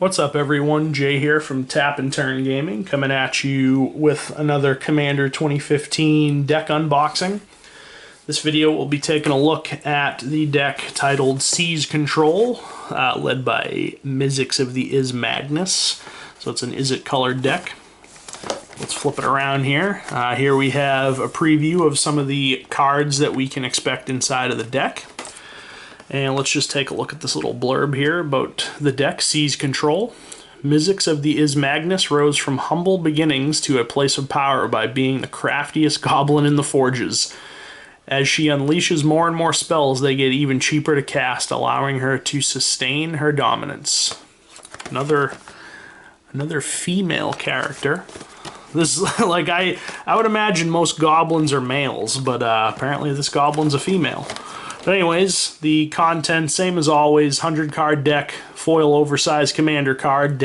What's up everyone, Jay here from Tap and Turn Gaming, coming at you with another Commander 2015 deck unboxing. This video will be taking a look at the deck titled Seize Control, led by Mizzix of the Is Magnus. So it's an Izzet colored deck. Let's flip it around here. Here we have a preview of some of the cards that we can expect inside of the deck. And let's just take a look at this little blurb here about the deck, Seize Control. Mizzix of the Is Magnus rose from humble beginnings to a place of power by being the craftiest goblin in the forges. As she unleashes more and more spells, they get even cheaper to cast, allowing her to sustain her dominance. Another female character. This is like I would imagine most goblins are males, but apparently this goblin's a female. But anyways, the content, same as always, 100 card deck, foil oversized commander card,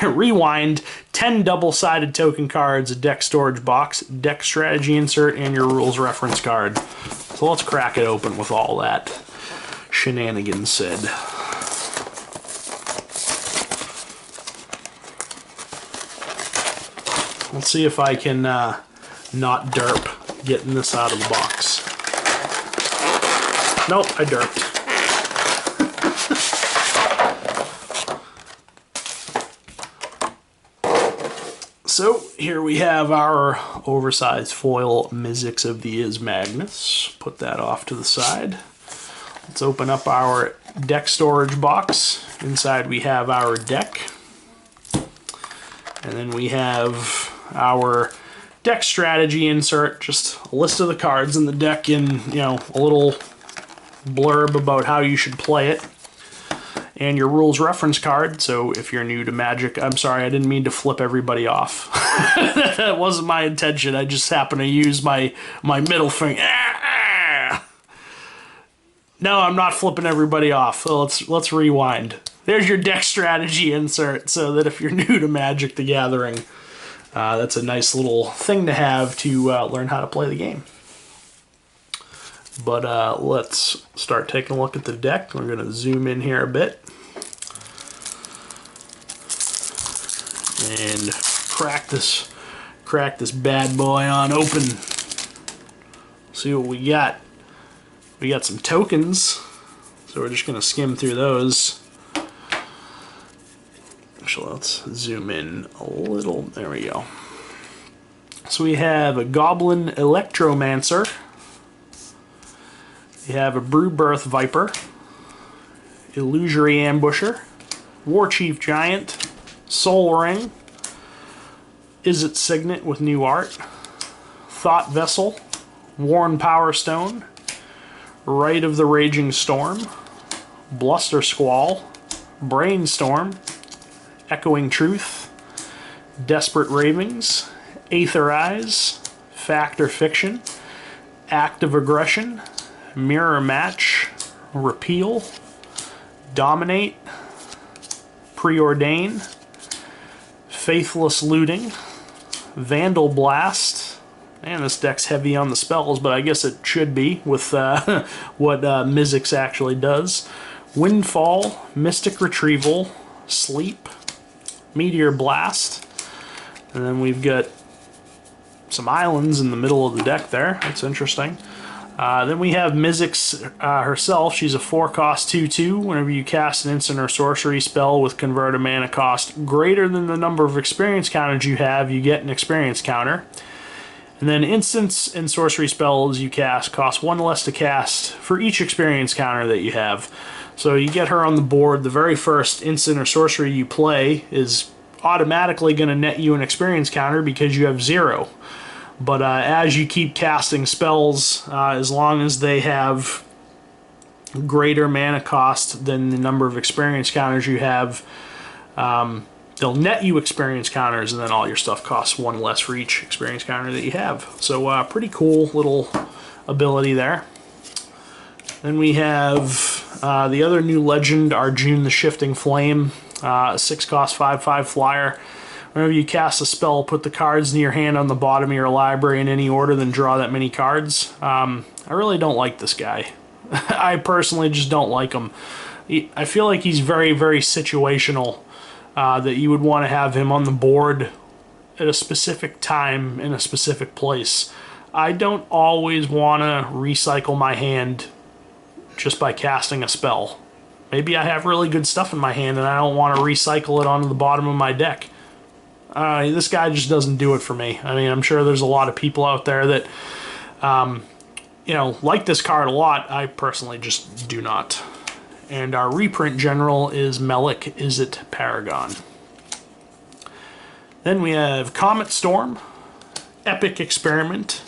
rewind, 10 double-sided token cards, a deck storage box, deck strategy insert, and your rules reference card. So let's crack it open with all that shenanigans said. Let's see if I can not derp getting this out of the box. Nope, I derped. So here we have our oversized foil Mizzix of the Is Magnus. Put that off to the side. Let's open up our deck storage box. Inside we have our deck. And then we have our deck strategy insert, just a list of the cards in the deck and, you know, a little blurb about how you should play it, and your rules reference card. So if you're new to Magic, I'm sorry, I didn't mean to flip everybody off. That wasn't my intention. I just happened to use my middle finger. No, I'm not flipping everybody off. So let's rewind. There's your deck strategy insert, so that if you're new to Magic the Gathering, that's a nice little thing to have to learn how to play the game. But let's start taking a look at the deck. We're going to zoom in here a bit and crack this bad boy on open. See what we got. We got some tokens, so we're just going to skim through those. Actually, let's zoom in a little. There we go. So we have a Goblin Electromancer. You have a Brewbirth Viper, Illusory Ambusher, Warchief Giant, Soul Ring, Izzet Signet with new art, Thought Vessel, Worn Power Stone, Rite of the Raging Storm, Bluster Squall, Brainstorm, Echoing Truth, Desperate Ravings, Aetherize, Fact or Fiction, Act of Aggression, Mirror Match, Repeal, Dominate, Preordain, Faithless Looting, Vandal Blast. Man, this deck's heavy on the spells, but I guess it should be with what Mizzix actually does. Windfall, Mystic Retrieval, Sleep, Meteor Blast, and then we've got some islands in the middle of the deck there. That's interesting. Then we have Mizzix herself. She's a 4-cost 2/2. Whenever you cast an instant or sorcery spell with convert a mana cost greater than the number of experience counters you have, you get an experience counter. And then instants and sorcery spells you cast cost 1 less to cast for each experience counter that you have. So you get her on the board. The very first instant or sorcery you play is automatically going to net you an experience counter because you have 0. But as you keep casting spells, as long as they have greater mana cost than the number of experience counters you have, they'll net you experience counters, and then all your stuff costs 1 less for each experience counter that you have. So pretty cool little ability there. Then we have the other new legend, Arjun the Shifting Flame, 6-cost 5/5 flyer. Whenever you cast a spell, put the cards in your hand on the bottom of your library in any order, then draw that many cards. I really don't like this guy. I personally just don't like him. I feel like he's very, very situational, that you would want to have him on the board at a specific time in a specific place. I don't always want to recycle my hand just by casting a spell. Maybe I have really good stuff in my hand and I don't want to recycle it onto the bottom of my deck. This guy just doesn't do it for me. I mean, I'm sure there's a lot of people out there that, you know, like this card a lot. I personally just do not. And our reprint general is Melik Izzet Paragon. Then we have Comet Storm, Epic Experiment,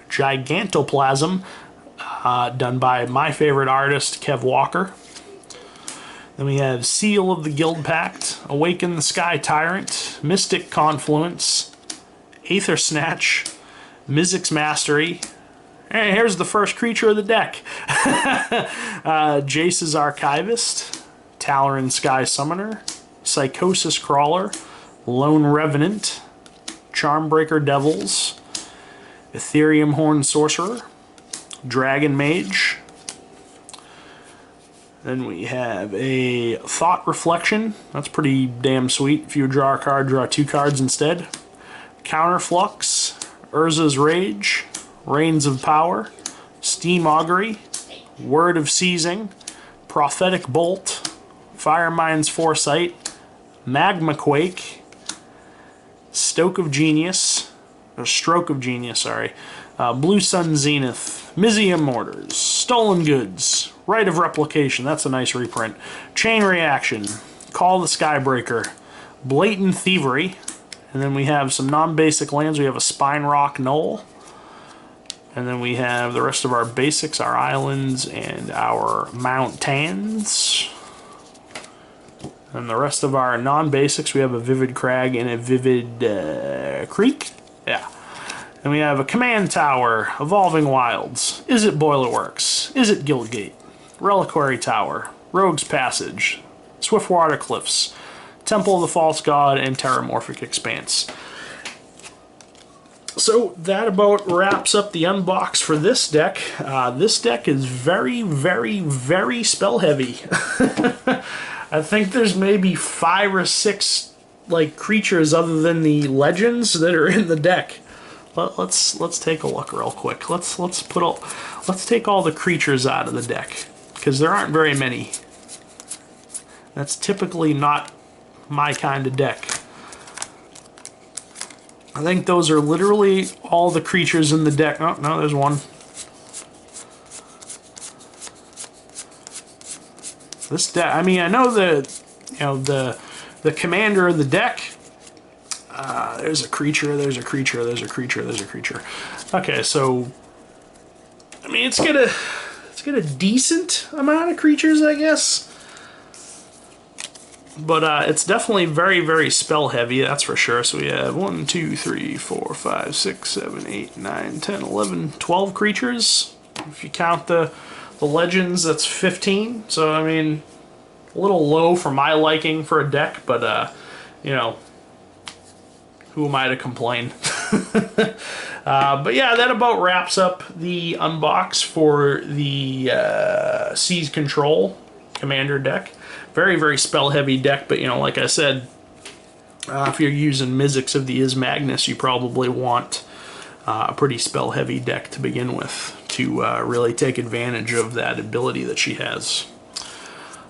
Gigantoplasm, done by my favorite artist, Kev Walker. Then we have Seal of the Guild Pact, Awaken the Sky Tyrant, Mystic Confluence, Aether Snatch, Mizzix Mastery. And here's the first creature of the deck. Jace's Archivist, Talaran Sky Summoner, Psychosis Crawler, Lone Revenant, Charmbreaker Devils, Ethereum Horn Sorcerer, Dragon Mage. Then we have a Thought Reflection. That's pretty damn sweet. If you draw a card, draw 2 cards instead. Counterflux, Urza's Rage, Reigns of Power, Steam Augury, Word of Seizing, Prophetic Bolt, Firemind's Foresight, Magma Quake, Stroke of Genius, Blue Sun Zenith, Mizium Mortars, Stolen Goods, Rite of Replication, that's a nice reprint, Chain Reaction, Call the Skybreaker, Blatant Thievery, and then we have some non-basic lands. We have a Spine Rock Knoll, and then we have the rest of our basics, our islands, and our mountains. And the rest of our non-basics, we have a Vivid Crag and a Vivid Creek. Yeah. And we have a Command Tower, Evolving Wilds, Izzet Boilerworks, Izzet Guildgate, Reliquary Tower, Rogue's Passage, Swiftwater Cliffs, Temple of the False God, and Terramorphic Expanse. So that about wraps up the unbox for this deck. This deck is very, very, very spell heavy. I think there's maybe 5 or 6 like creatures other than the legends that are in the deck. Let's take a look real quick. Let's take all the creatures out of the deck because there aren't very many. That's typically not my kind of deck. I think those are literally all the creatures in the deck. Oh, no, there's one. This deck, I mean, I know the commander of the deck. There's a creature, there's a creature, there's a creature, there's a creature. Okay, so I mean it's got a decent amount of creatures, I guess. But it's definitely very, very spell heavy, that's for sure. So we have 1, 2, 3, 4, 5, 6, 7, 8, 9, 10, 11, 12 creatures. If you count the legends, that's 15. So I mean, a little low for my liking for a deck, but you know, who am I to complain? But yeah, that about wraps up the unbox for the Seize Control Commander deck. Very, very spell-heavy deck, but you know, like I said, if you're using Mizzix of the Iz Magnus, you probably want a pretty spell-heavy deck to begin with to really take advantage of that ability that she has.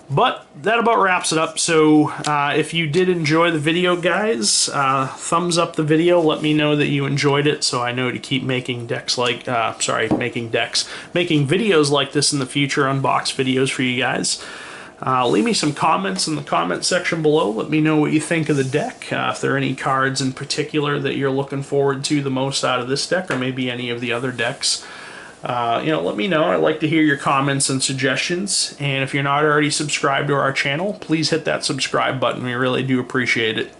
But that about wraps it up. So if you did enjoy the video, guys, thumbs up the video. Let me know that you enjoyed it, so I know to keep making decks like making videos like this in the future, unbox videos for you guys. Leave me some comments in the comment section below. Let me know what you think of the deck. If there are any cards in particular that you're looking forward to the most out of this deck, or maybe any of the other decks. You know, let me know. I'd like to hear your comments and suggestions. And if you're not already subscribed to our channel, please hit that subscribe button. We really do appreciate it.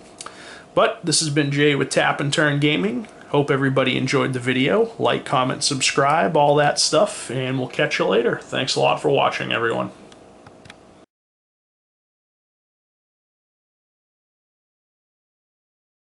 But this has been Jay with Tap and Turn Gaming. Hope everybody enjoyed the video. Like, comment, subscribe, all that stuff. And we'll catch you later. Thanks a lot for watching, everyone.